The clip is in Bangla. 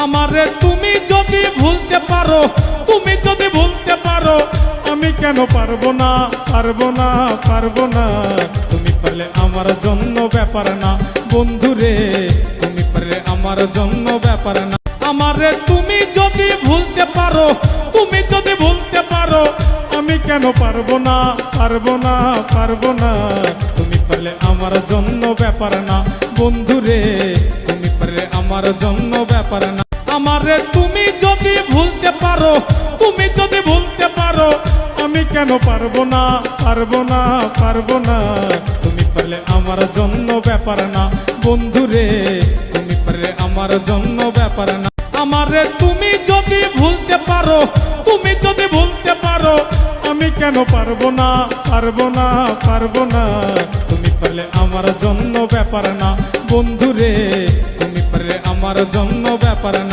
আমারে তুমি যদি ভুলতে পারো, তুমি যদি ভুলতে পারো, আমি কেন পারবো না, পারবো না, পারবো না। তুমি পারলে আমার জন্য ব্যাপার না বন্ধুরে, তুমি পারলে আমার জন্য ব্যাপার না। আমারে তুমি যদি ভুলতে পারো, তুমি যদি ভুলতে পারো, আমি কেন পারবো না, পারবো না, পারবো না। তুমি পারলে আমার জন্য ব্যাপার না বন্ধুরে, তুমি পারলে আমার জন্য ব্যাপার না। আমারে তুমি যদি ভুলতে পারো, তুমি যদি ভুলতে পারো, আমি কেন পারবো না, পারবো না, পারবো না। তুমি পারলে আমার জন্য ব্যাপার না বন্ধুরে, তুমি পারলে আমার জন্য ব্যাপার না। আমারে তুমি যদি ভুলতে পারো, তুমি যদি ভুলতে পারো, আমি কেন পারবো না, পারবো না, পারবো না। তুমি পারলে আমার জন্য ব্যাপার না বন্ধুরে, তুমি পারলে আমার জন্য ব্যাপার না।